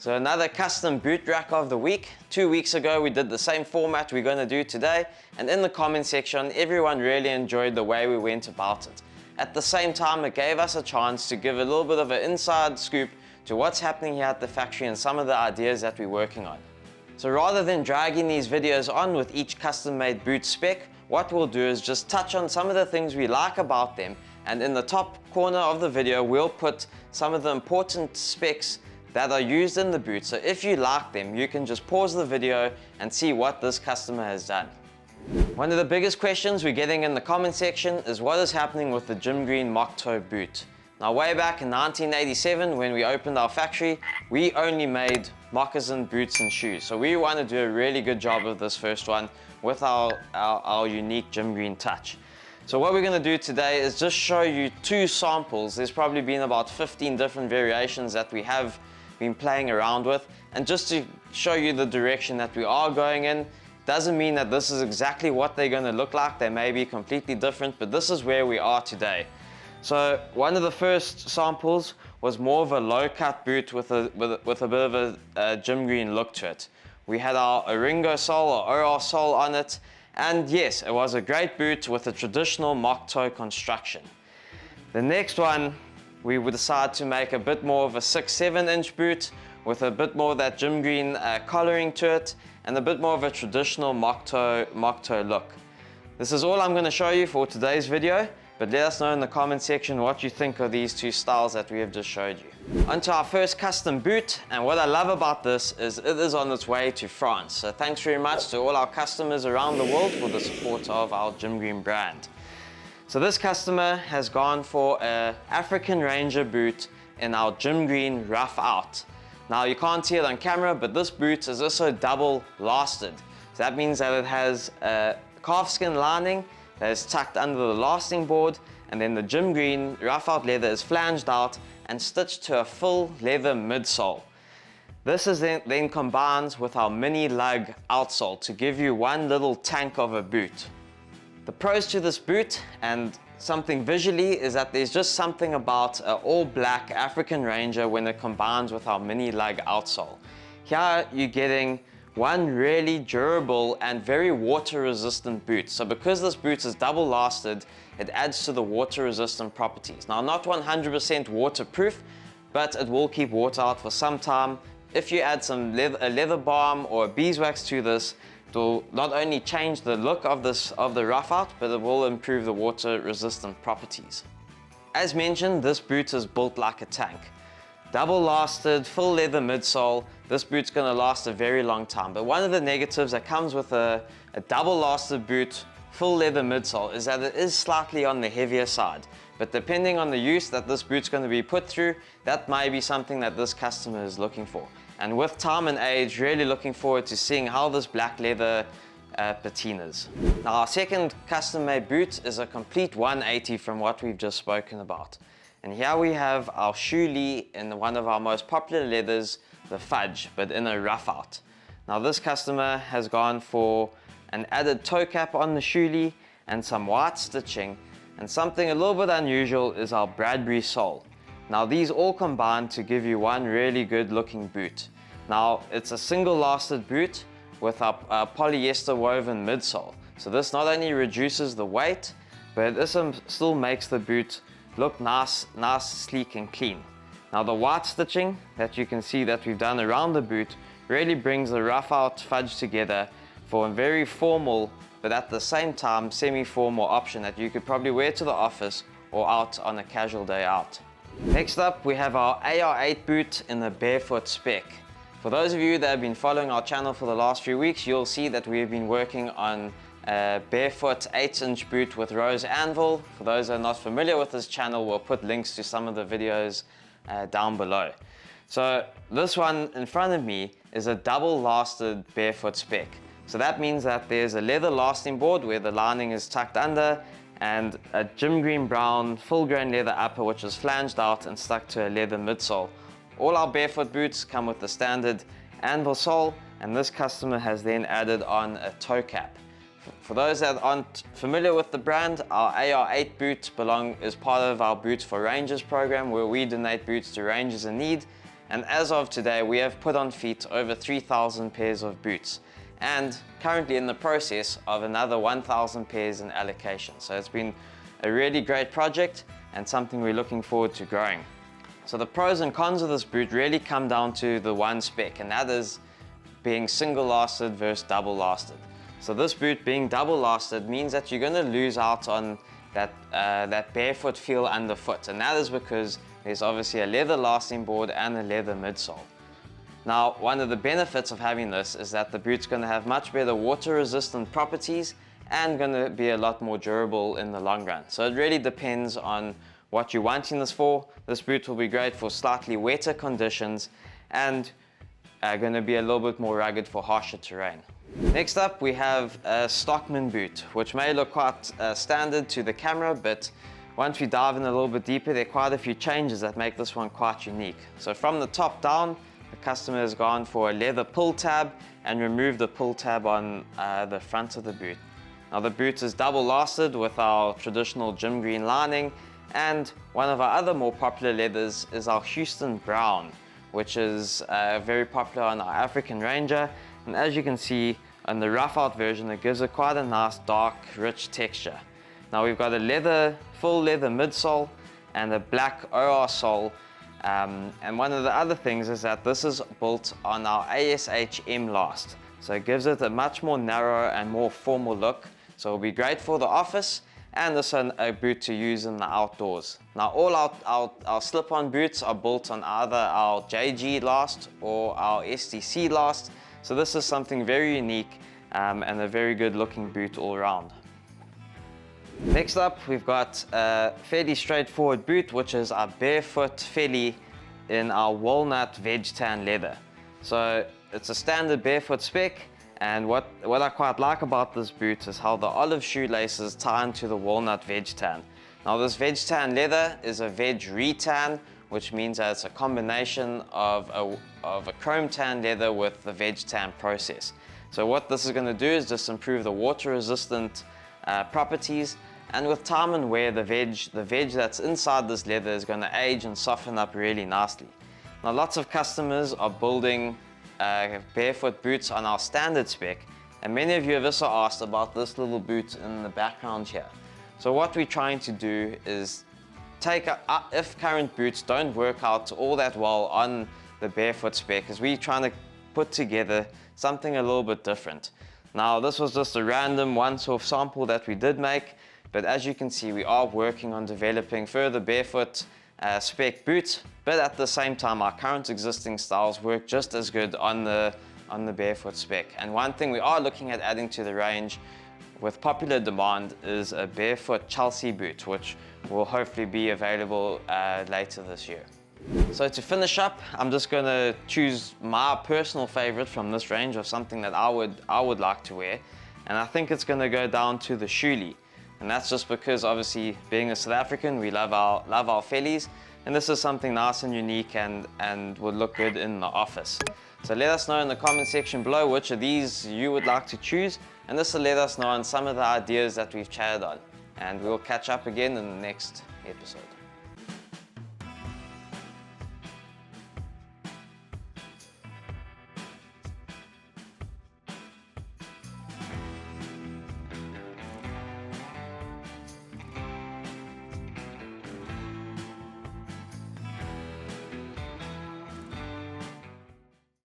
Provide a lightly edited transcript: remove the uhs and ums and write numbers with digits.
So another custom boot rack of the week. 2 weeks ago we did the same format we're going to do today, and in the comment section everyone really enjoyed the way we went about it. At the same time it gave us a chance to give a little bit of an inside scoop to what's happening here at the factory and some of the ideas that we're working on. So rather than dragging these videos on with each custom made boot spec, what we'll do is just touch on some of the things we like about them, and in the top corner of the video we'll put some of the important specs that are used in the boot. So if you like them, you can just pause the video and see what this customer has done. One of the biggest questions we're getting in the comment section is what is happening with the Gym Green mock toe boot. Now way back in 1987 when we opened our factory, we only made moccasin boots and shoes. So we want to do a really good job of this first one with our unique Gym Green touch. So what we're going to do today is just show you two samples. There's probably been about 15 different variations that we have been playing around with, and just to show you the direction that we are going in. Doesn't mean that this is exactly what they're going to look like. They may be completely different, but this is where we are today. So one of the first samples was more of a low cut boot with a bit of a Gym Green look to it. We had our Oringo sole or OR sole on it, and yes, it was a great boot with a traditional mock toe construction. The next one, we would decide to make a bit more of a 6-7 inch boot with a bit more of that Gym Green collaring to it and a bit more of a traditional mock toe look. This is all I'm going to show you for today's video, but let us know in the comment section what you think of these two styles that we have just showed you. Onto our first custom boot, and what I love about this is it is on its way to France. So thanks very much to all our customers around the world for the support of our Gym Green brand. So this customer has gone for an African Ranger boot in our Gym Green Roughout. Now you can't see it on camera, but this boot is also double lasted. So that means that it has a calfskin lining that is tucked under the lasting board, and then the Gym Green Roughout leather is flanged out and stitched to a full leather midsole. This is then combines with our mini lug outsole to give you one little tank of a boot. The pros to this boot and something visually is that there's just something about an all black African Ranger when it combines with our mini lug outsole. Here you're getting one really durable and very water resistant boot. So because this boot is double lasted, it adds to the water resistant properties. Now not 100% waterproof, but it will keep water out for some time. If you add some leather balm or beeswax to this, it will not only change the look of the Roughout, but it will improve the water resistant properties. As mentioned, this boot is built like a tank. Double lasted, full leather midsole, this boot's going to last a very long time. But one of the negatives that comes with a double lasted boot, full leather midsole, is that it is slightly on the heavier side. But depending on the use that this boot's going to be put through, that may be something that this customer is looking for. And with time and age, really looking forward to seeing how this black leather patinas. Now our second custom made boot is a complete 180 from what we've just spoken about. And here we have our Shoellie in one of our most popular leathers, the Fudge, but in a Roughout. Now this customer has gone for an added toe cap on the Shoellie and some white stitching, and something a little bit unusual is our Bradbury sole. Now these all combine to give you one really good looking boot. Now it's a single lasted boot with a polyester woven midsole. So this not only reduces the weight, but this still makes the boot look nice, sleek and clean. Now the white stitching that you can see that we've done around the boot really brings the Roughout Fudge together for a very formal, but at the same time semi-formal option that you could probably wear to the office or out on a casual day out. Next up, we have our AR8 boot in the Barefoot spec. For those of you that have been following our channel for the last few weeks, you'll see that we've been working on a Barefoot 8-inch boot with rose anvil. For those that are not familiar with this channel, we'll put links to some of the videos down below. So this one in front of me is a double lasted Barefoot spec. So that means that there's a leather lasting board where the lining is tucked under, and a Gym Green brown full grain leather upper which is flanged out and stuck to a leather midsole. All our Barefoot boots come with the standard anvil sole, and this customer has then added on a toe cap. For those that aren't familiar with the brand, our AR8 boot is part of our Boots for Rangers program, where we donate boots to rangers in need. And as of today, we have put on feet over 3,000 pairs of boots, and currently in the process of another 1,000 pairs in allocation. So it's been a really great project and something we're looking forward to growing. So the pros and cons of this boot really come down to the one spec, and that is being single lasted versus double lasted. So this boot being double lasted means that you're going to lose out on that barefoot feel underfoot, and that is because there's obviously a leather lasting board and a leather midsole. Now, one of the benefits of having this is that the boot's going to have much better water resistant properties and going to be a lot more durable in the long run. So it really depends on what you're wanting this for. This boot will be great for slightly wetter conditions and going to be a little bit more rugged for harsher terrain. Next up, we have a Stockman boot, which may look quite standard to the camera, but once we dive in a little bit deeper, there are quite a few changes that make this one quite unique. So from the top down, the customer has gone for a leather pull tab and removed the pull tab on the front of the boot. Now the boot is double lasted with our traditional gym green lining, and one of our other more popular leathers is our Houston brown, which is very popular on our African Ranger. And as you can see on the Roughout version, it gives it quite a nice dark rich texture. Now we've got a full leather midsole and a black OR sole. And one of the other things is that this is built on our ASH M last. So it gives it a much more narrow and more formal look. So it'll be great for the office and also a boot to use in the outdoors. Now all our slip-on boots are built on either our JG last or our STC last. So this is something very unique and a very good looking boot all around. Next up, we've got a fairly straightforward boot, which is our Barefoot Felly in our walnut veg tan leather. So it's a standard barefoot spec, and what I quite like about this boot is how the olive shoelaces tie into the walnut veg tan. Now this veg tan leather is a veg retan, which means that it's a combination of a chrome tan leather with the veg tan process. So what this is going to do is just improve the water resistant properties, and with time and wear, the veg that's inside this leather is going to age and soften up really nicely. Now lots of customers are building barefoot boots on our standard spec, and many of you have also asked about this little boot in the background here. So what we're trying to do is if current boots don't work out all that well on the barefoot spec, is we're trying to put together something a little bit different. Now this was just a random once-off sample that we did make, but as you can see, we are working on developing further barefoot spec boots, but at the same time our current existing styles work just as good on the barefoot spec. And one thing we are looking at adding to the range with popular demand is a barefoot Chelsea boot, which will hopefully be available later this year. So to finish up, I'm just going to choose my personal favorite from this range of something that I would like to wear, and I think it's going to go down to the Shoellie. And that's just because, obviously, being a South African, we love our Fellies, and this is something nice and unique and would look good in the office. So let us know in the comment section below which of these you would like to choose, and this will let us know on some of the ideas that we've chatted on. And we'll catch up again in the next episode.